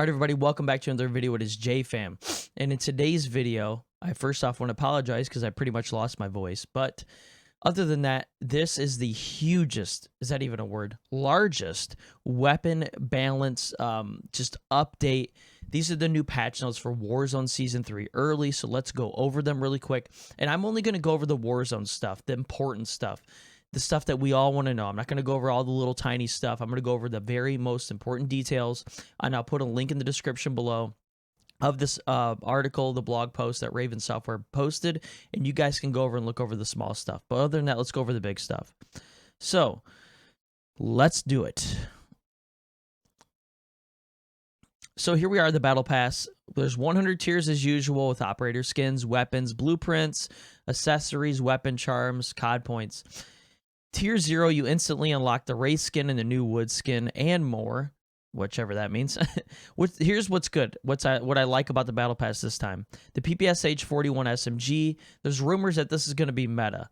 All right, everybody, welcome back to another video. It is Jfam. And in today's video, I first off want to apologize because I pretty much lost my voice. But other than that, this is the hugest, is that even a word? Largest weapon balance just update. These are the new patch notes for Warzone Season 3 early, so let's go over them really quick. And I'm only going to go over the Warzone stuff, the important stuff. The stuff that we all want to know. I'm not going to go over all the little tiny stuff. I'm going to go over the very most important details, and I'll put a link in the description below of this article, the blog post that Raven Software posted, and you guys can go over and look over the small stuff. But other than that, let's go over the big stuff. So, let's do it. So here we are, the Battle Pass. There's 100 tiers as usual with operator skins, weapons, blueprints, accessories, weapon charms, COD points. Tier 0, you instantly unlock the race skin and the new wood skin and more, whichever that means. Here's what's good. What I like about the Battle Pass this time. The PPSH 41 SMG, there's rumors that this is going to be meta.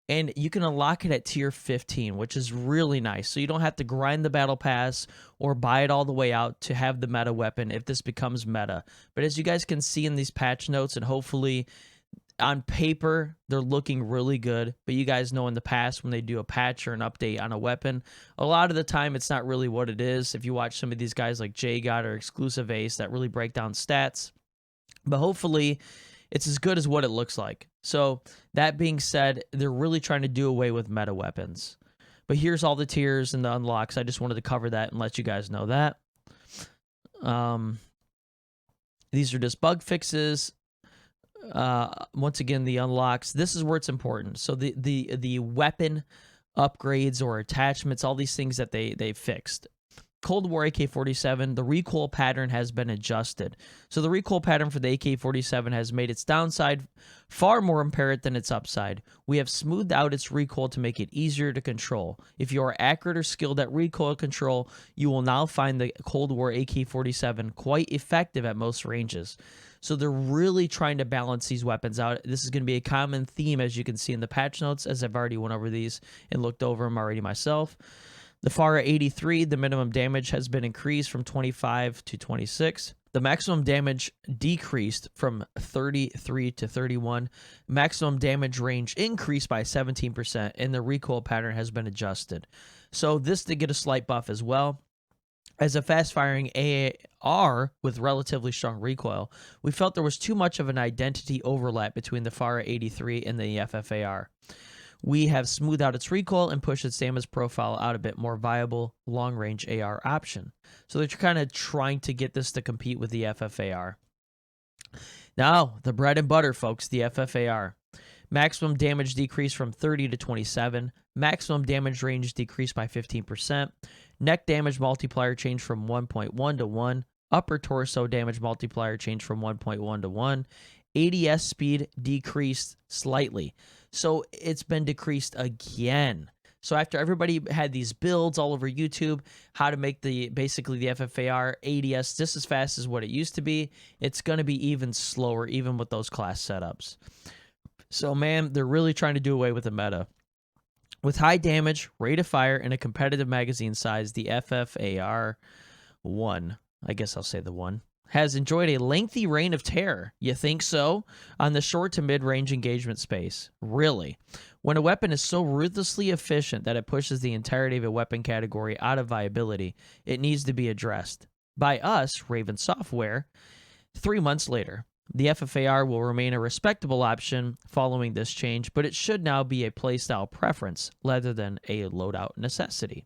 And you can unlock it at tier 15, which is really nice. So you don't have to grind the Battle Pass or buy it all the way out to have the meta weapon if this becomes meta. But as you guys can see in these patch notes, and hopefully on paper, they're looking really good, but you guys know in the past when they do a patch or an update on a weapon, a lot of the time it's not really what it is. If you watch some of these guys like JGOT or Exclusive Ace that really break down stats, but hopefully it's as good as what it looks like. So that being said, they're really trying to do away with meta weapons. But here's all the tiers and the unlocks. I just wanted to cover that and let you guys know that. These are just bug fixes. Once again, the unlocks, this is where it's important. So the weapon upgrades or attachments, all these things that they fixed. Cold War AK-47, the recoil pattern has been adjusted. So the recoil pattern for the AK-47 has made its downside far more apparent than its upside. We have smoothed out its recoil to make it easier to control. If you are accurate or skilled at recoil control, you will now find the Cold War AK-47 quite effective at most ranges. So they're really trying to balance these weapons out. This is going to be a common theme, as you can see in the patch notes, as I've already went over these and looked over them already myself. The Pharah 83, the minimum damage has been increased from 25 to 26. The maximum damage decreased from 33 to 31. Maximum damage range increased by 17%, and the recoil pattern has been adjusted. So this did get a slight buff as well. As a fast-firing AR with relatively strong recoil, we felt there was too much of an identity overlap between the Pharah 83 and the FFAR. We have smoothed out its recoil and pushed its damage profile out a bit more viable long-range AR option. So they're kind of trying to get this to compete with the FFAR. Now, the bread and butter, folks, the FFAR. Maximum damage decreased from 30 to 27. Maximum damage range decreased by 15%. Neck damage multiplier changed from 1.1 to 1. Upper torso damage multiplier changed from 1.1 to 1. ADS speed decreased slightly. So it's been decreased again. So after everybody had these builds all over YouTube, how to make basically the FFAR ADS just as fast as what it used to be, it's going to be even slower, even with those class setups. So man, they're really trying to do away with the meta. With high damage, rate of fire, and a competitive magazine size, the FFAR 1, I guess I'll say the 1, has enjoyed a lengthy reign of terror. You think so? On the short to mid-range engagement space. Really? When a weapon is so ruthlessly efficient that it pushes the entirety of a weapon category out of viability, it needs to be addressed. By us, Raven Software, 3 months later. The FFAR will remain a respectable option following this change, but it should now be a playstyle preference rather than a loadout necessity.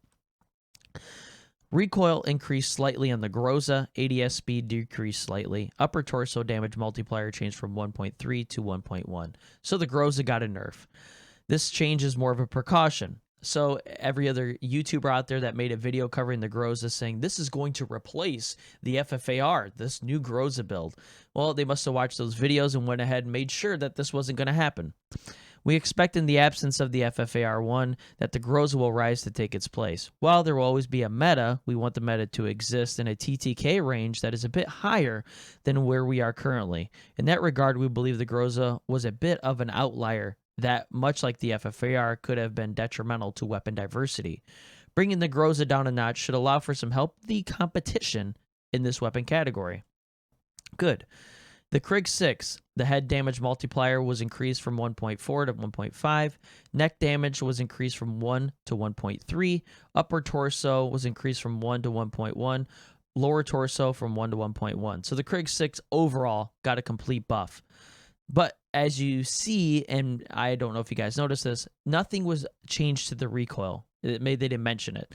Recoil increased slightly on the Groza, ADS speed decreased slightly, upper torso damage multiplier changed from 1.3 to 1.1. So the Groza got a nerf. This change is more of a precaution. So every other YouTuber out there that made a video covering the Groza saying this is going to replace the FFAR, this new Groza build. Well, they must have watched those videos and went ahead and made sure that this wasn't going to happen. We expect in the absence of the FFAR1 that the Groza will rise to take its place. While there will always be a meta, we want the meta to exist in a TTK range that is a bit higher than where we are currently. In that regard, we believe the Groza was a bit of an outlier that, much like the FFAR, could have been detrimental to weapon diversity. Bringing the Groza down a notch should allow for some healthy competition in this weapon category. Good. The Krig 6, the head damage multiplier was increased from 1.4 to 1.5. Neck damage was increased from 1 to 1.3. Upper torso was increased from 1 to 1.1. Lower torso from 1 to 1.1. So the Krig 6 overall got a complete buff. But as you see, and I don't know if you guys noticed this, nothing was changed to the recoil. They didn't mention it.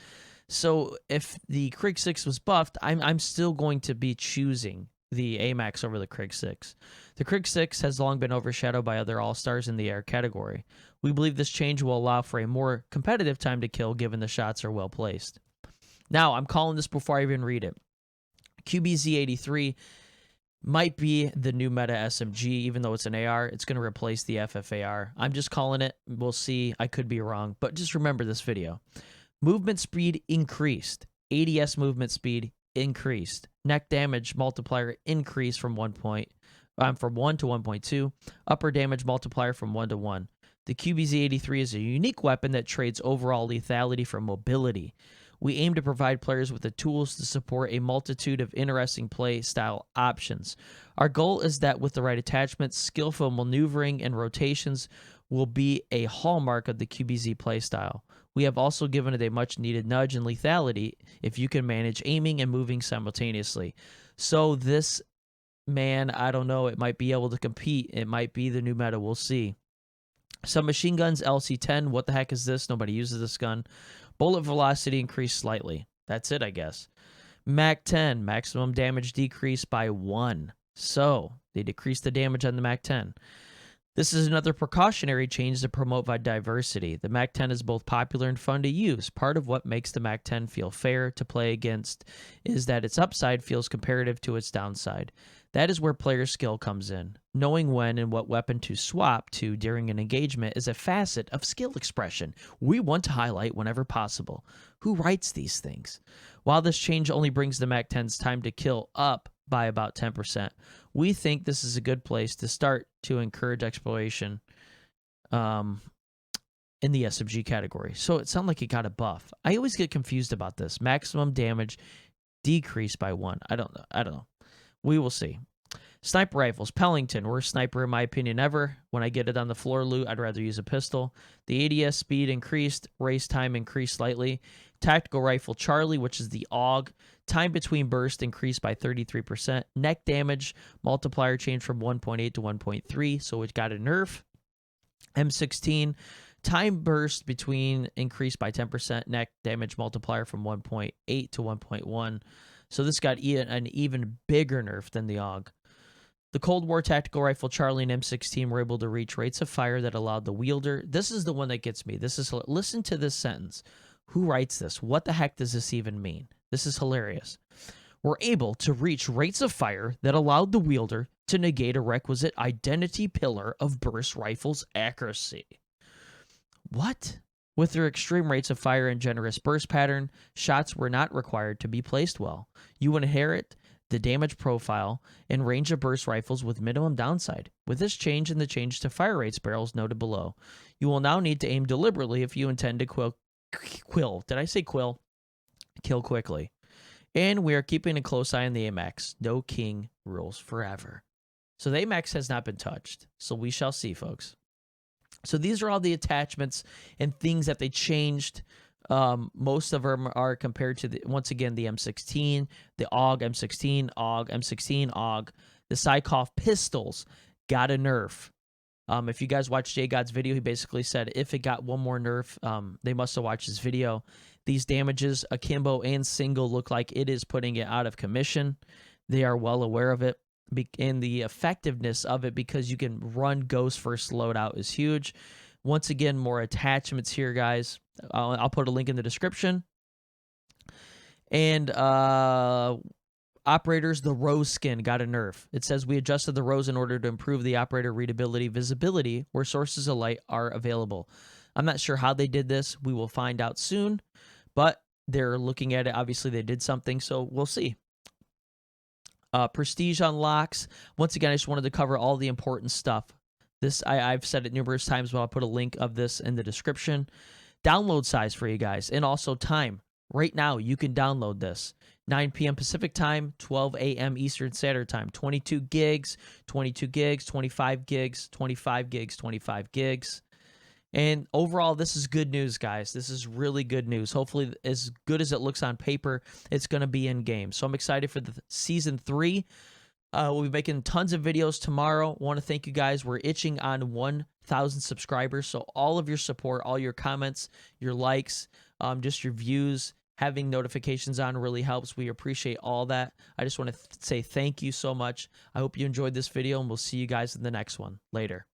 So if the Krig 6 was buffed, I'm still going to be choosing the AMAX over the Krig 6. The Krig 6 has long been overshadowed by other all-stars in the air category. We believe this change will allow for a more competitive time to kill given the shots are well placed. Now, I'm calling this before I even read it. QBZ-83 might be the new meta SMG, even though it's an AR. It's going to replace the FFAR. I'm just calling it. We'll see. I could be wrong, but just remember this video. Movement speed increased. ADS movement speed increased. Neck damage multiplier increased from 1 to 1.2. Upper damage multiplier from 1 to 1. The QBZ-83 is a unique weapon that trades overall lethality for mobility. We aim to provide players with the tools to support a multitude of interesting play style options. Our goal is that with the right attachments, skillful maneuvering and rotations will be a hallmark of the QBZ playstyle. We have also given it a much-needed nudge in lethality if you can manage aiming and moving simultaneously. So this, man, I don't know, it might be able to compete. It might be the new meta. We'll see. Some machine guns, LC-10. What the heck is this? Nobody uses this gun. Bullet velocity increased slightly. That's it, I guess. MAC-10, maximum damage decreased by 1. So they decreased the damage on the MAC-10. This is another precautionary change to promote diversity. The MAC-10 is both popular and fun to use. Part of what makes the MAC-10 feel fair to play against is that its upside feels comparative to its downside. That is where player skill comes in. Knowing when and what weapon to swap to during an engagement is a facet of skill expression we want to highlight whenever possible. Who writes these things? While this change only brings the MAC-10's time to kill up by about 10%, we think this is a good place to start to encourage exploration in the SMG category. So it sounded like it got a buff. I always get confused about this. Maximum damage decreased by 1. I don't know. We will see. Sniper rifles. Pellington. Worst sniper in my opinion ever. When I get it on the floor loot, I'd rather use a pistol. The ADS speed increased. Race time increased slightly. Tactical rifle Charlie, which is the AUG. Time between bursts increased by 33%. Neck damage multiplier changed from 1.8 to 1.3, so it got a nerf. M16. Time burst between increased by 10%. Neck damage multiplier from 1.8 to 1.1. So this got an even bigger nerf than the AUG. The Cold War tactical rifle Charlie and M16 were able to reach rates of fire that allowed the wielder. This is the one that gets me. Listen to this sentence. Who writes this? What the heck does this even mean? This is hilarious. Were able to reach rates of fire that allowed the wielder to negate a requisite identity pillar of burst rifle's accuracy. What? With their extreme rates of fire and generous burst pattern, shots were not required to be placed well. You would inherit the damage profile and range of burst rifles with minimum downside. With this change and the change to fire rates barrels noted below, you will now need to aim deliberately if you intend to quill. Did I say quill? Kill quickly. And we are keeping a close eye on the AMAX. No king rules forever. So the AMAX has not been touched. So we shall see, folks. So these are all the attachments and things that they changed. Most of them are compared to, once again, the M16, the AUG, M16, AUG, M16, AUG. The Sykov pistols got a nerf. If you guys watched J God's video, he basically said if it got one more nerf, they must have watched his video. These damages, akimbo and single, look like it is putting it out of commission. They are well aware of it. And the effectiveness of it, because you can run Ghost first loadout, is huge. Once again, more attachments here, guys. I'll put a link in the description. And operators, the Roze skin got a nerf. It says we adjusted the Roze in order to improve the operator readability, visibility, where sources of light are available. I'm not sure how they did this. We will find out soon. But they're looking at it. Obviously, they did something, so we'll see. Prestige unlocks. Once again, I just wanted to cover all the important stuff. This I've said it numerous times, but I'll put a link of this in the description. Download size for you guys, and also time. Right now, you can download this. 9 p.m. Pacific time, 12 a.m. Eastern Standard Time. 22 gigs, 22 gigs, 25 gigs, 25 gigs, 25 gigs. And overall, this is good news, guys. This is really good news. Hopefully, as good as it looks on paper, it's going to be in game. So I'm excited for the season 3. We'll be making tons of videos tomorrow. Want to thank you guys. We're itching on 1,000 subscribers. So all of your support, all your comments, your likes, just your views, having notifications on really helps. We appreciate all that. I just want to say thank you so much. I hope you enjoyed this video, and we'll see you guys in the next one. Later.